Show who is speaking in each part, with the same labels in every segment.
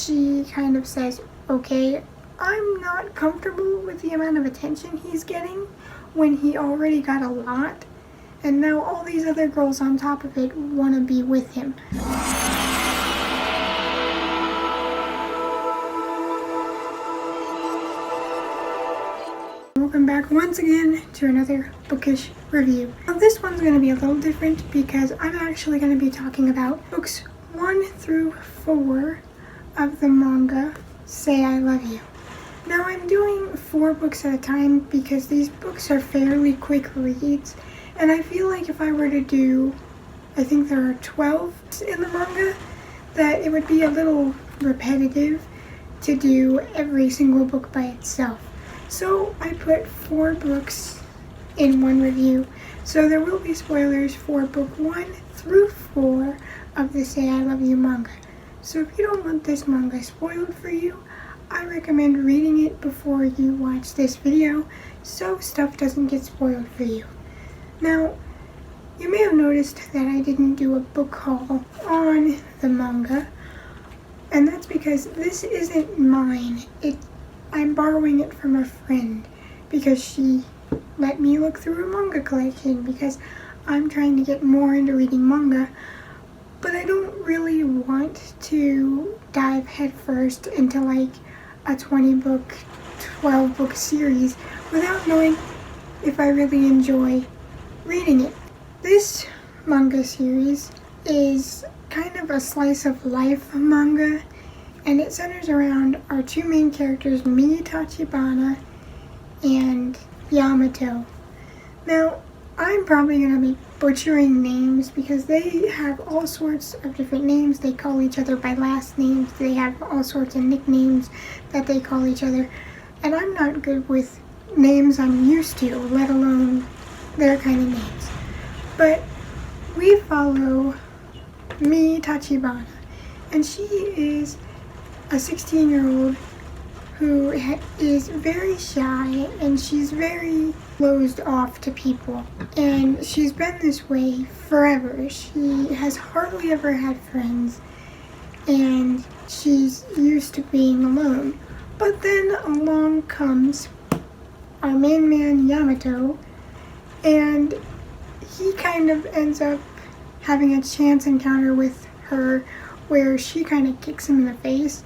Speaker 1: she kind of says, okay, I'm not comfortable with the amount of attention he's getting when he already got a lot, and now all these other girls on top of it want to be with him. Welcome back once again to another bookish review. Now this one's going to be a little different because I'm actually going to be talking about books 1 through 4 of the manga Say I Love You. Now I'm doing 4 books at a time because these books are fairly quick reads, and I feel like if I were to do, I think there are 12 in the manga, that it would be a little repetitive to do every single book by itself. So I put 4 books in one review, so there will be spoilers for book 1 through 4 of the Say I Love You manga. So if you don't want this manga spoiled for you, I recommend reading it before you watch this video so stuff doesn't get spoiled for you. Now, you may have noticed that I didn't do a book haul on the manga, and that's because this isn't mine. I'm borrowing it from a friend because she let me look through a manga collection because I'm trying to get more into reading manga, but I don't really want to dive headfirst into like a 20-book, 12-book series without knowing if I really enjoy reading it. This manga series is kind of a slice of life manga, and it centers around our 2 main characters, Mi Tachibana and Yamato. Now, I'm probably going to be butchering names because they have all sorts of different names. They call each other by last names. They have all sorts of nicknames that they call each other. And I'm not good with names I'm used to, let alone their kind of names. But we follow Mi Tachibana, and she is a 16-year-old who is very shy, and she's very closed off to people. And she's been this way forever. She has hardly ever had friends, and she's used to being alone. But then along comes our main man, Yamato, and he kind of ends up having a chance encounter with her where she kind of kicks him in the face,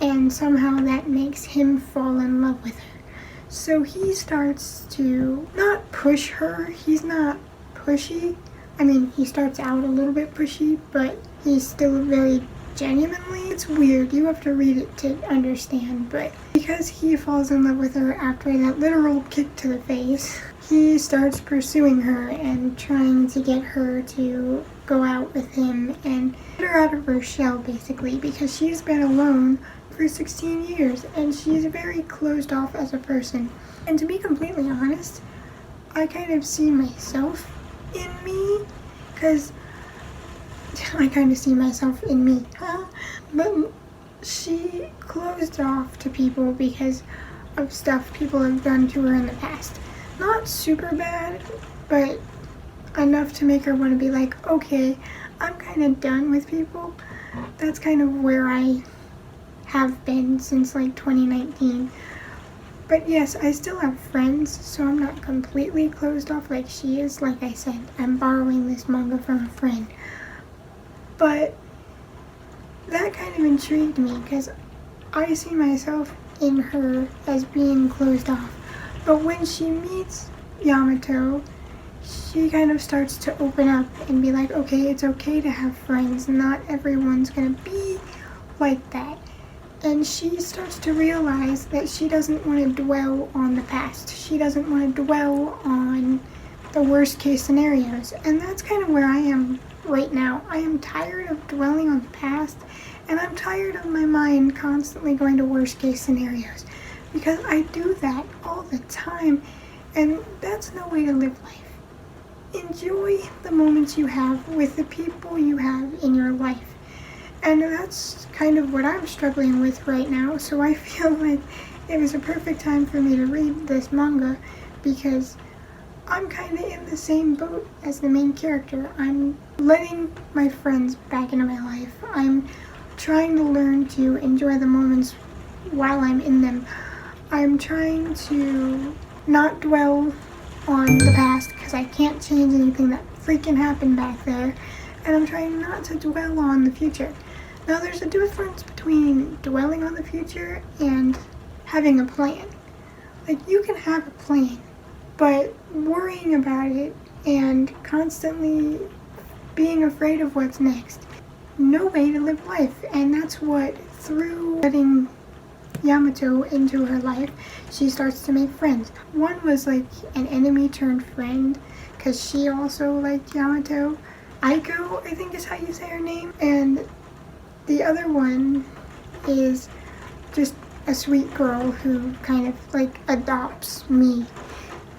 Speaker 1: and somehow that makes him fall in love with her. So he starts to not push her. He's not pushy. I mean, he starts out a little bit pushy, but he's still very genuinely. It's weird. You have to read it to understand, but because he falls in love with her after that literal kick to the face, he starts pursuing her and trying to get her to go out with him and get her out of her shell, basically, because she's been alone for 16 years and she's very closed off as a person. And to be completely honest, I kind of see myself in me, because I kind of see myself in me, but she closed off to people because of stuff people have done to her in the past. Not super bad, but enough to make her want to be like, okay, I'm kind of done with people. That's kind of where I have been since like 2019. But yes, I still have friends, so I'm not completely closed off like she is. Like I said, I'm borrowing this manga from a friend. But that kind of intrigued me because I see myself in her as being closed off. But when she meets Yamato, she kind of starts to open up and be like, okay, it's okay to have friends. Not everyone's gonna be like that. And she starts to realize that she doesn't want to dwell on the past. She doesn't want to dwell on the worst case scenarios. And that's kind of where I am right now. I am tired of dwelling on the past, and I'm tired of my mind constantly going to worst case scenarios, because I do that all the time, and that's no way to live life. Enjoy the moments you have with the people you have in your life. And that's kind of what I'm struggling with right now, so I feel like it was a perfect time for me to read this manga, because I'm kind of in the same boat as the main character. I'm letting my friends back into my life. I'm trying to learn to enjoy the moments while I'm in them. I'm trying to not dwell on the past because I can't change anything that freaking happened back there, and I'm trying not to dwell on the future. Now, there's a difference between dwelling on the future and having a plan. Like, you can have a plan, but worrying about it and constantly being afraid of what's next, no way to live life. And that's what, through letting Yamato into her life, she starts to make friends. One was like an enemy turned friend because she also liked Yamato. Aiko, I think is how you say her name. And the other one is just a sweet girl who kind of like adopts me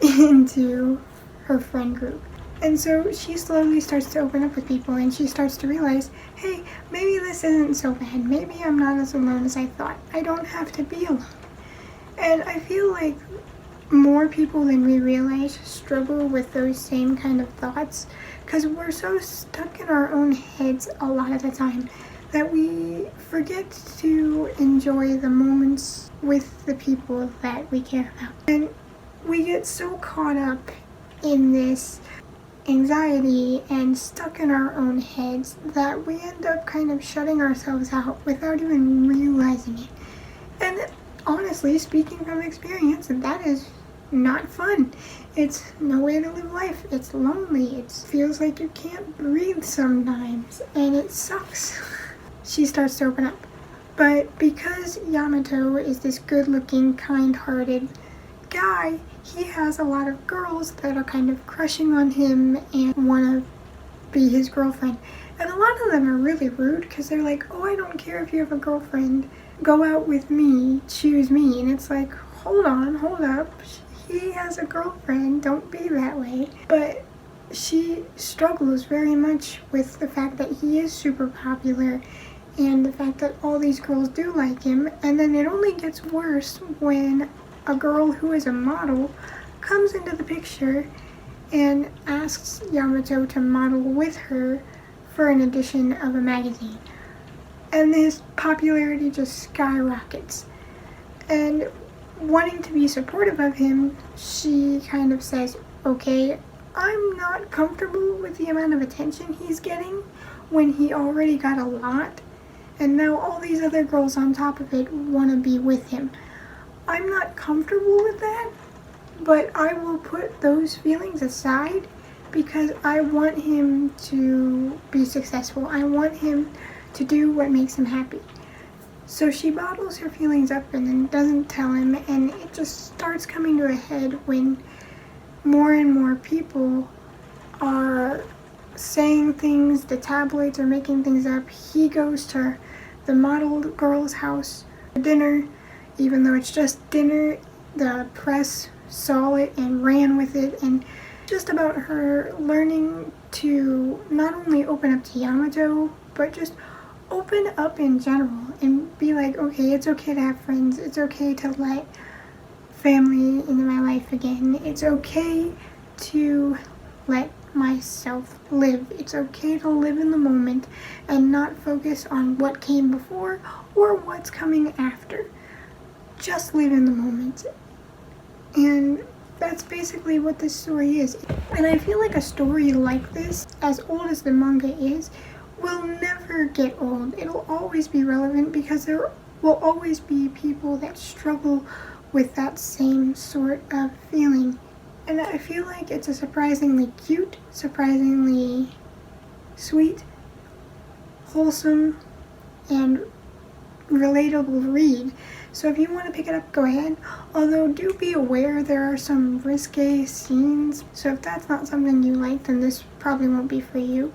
Speaker 1: into her friend group. And so she slowly starts to open up with people, and she starts to realize, hey, maybe this isn't so bad. Maybe I'm not as alone as I thought. I don't have to be alone. And I feel like more people than we realize struggle with those same kind of thoughts because we're so stuck in our own heads a lot of the time that we forget to enjoy the moments with the people that we care about. And we get so caught up in this anxiety and stuck in our own heads that we end up kind of shutting ourselves out without even realizing it. And honestly, speaking from experience, that is not fun. It's no way to live life. It's lonely. It feels like you can't breathe sometimes, and it sucks. She starts to open up. But because Yamato is this good-looking, kind-hearted guy, he has a lot of girls that are kind of crushing on him and want to be his girlfriend. And a lot of them are really rude because they're like, oh, I don't care if you have a girlfriend. Go out with me. Choose me. And it's like, hold on, hold up. He has a girlfriend. Don't be that way. But she struggles very much with the fact that he is super popular and the fact that all these girls do like him. And then it only gets worse when a girl who is a model comes into the picture and asks Yamato to model with her for an edition of a magazine. And his popularity just skyrockets. And wanting to be supportive of him, she kind of says, okay, I'm not comfortable with the amount of attention he's getting when he already got a lot, and now all these other girls on top of it want to be with him. I'm not comfortable with that, but I will put those feelings aside because I want him to be successful. I want him to do what makes him happy. So she bottles her feelings up and then doesn't tell him, and it just starts coming to a head when more and more people are saying things, the tabloids are making things up. He goes to the model girl's house for dinner. Even though it's just dinner, the press saw it and ran with it, and just about her learning to not only open up to Yamato, but just open up in general and be like, okay, it's okay to have friends. It's okay to let family into my life again. It's okay to let myself live. It's okay to live in the moment and not focus on what came before or what's coming after. Just live in the moment. And that's basically what this story is. And I feel like a story like this, as old as the manga is, will never get old. It'll always be relevant because there will always be people that struggle with that same sort of feeling. And I feel like it's a surprisingly cute, surprisingly sweet, wholesome, and relatable read. So if you want to pick it up, go ahead. Although do be aware there are some risque scenes, so if that's not something you like, then this probably won't be for you.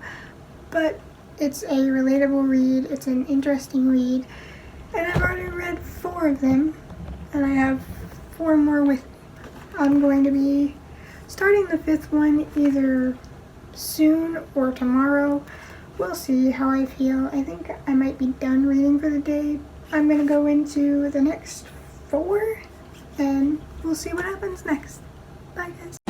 Speaker 1: But it's a relatable read, it's an interesting read, and I've already read 4 of them, and I have 4 more with me. I'm going to be starting the 5th one either soon or tomorrow. We'll see how I feel. I think I might be done reading for the day. I'm going to go into the next 4, and we'll see what happens next. Bye, guys.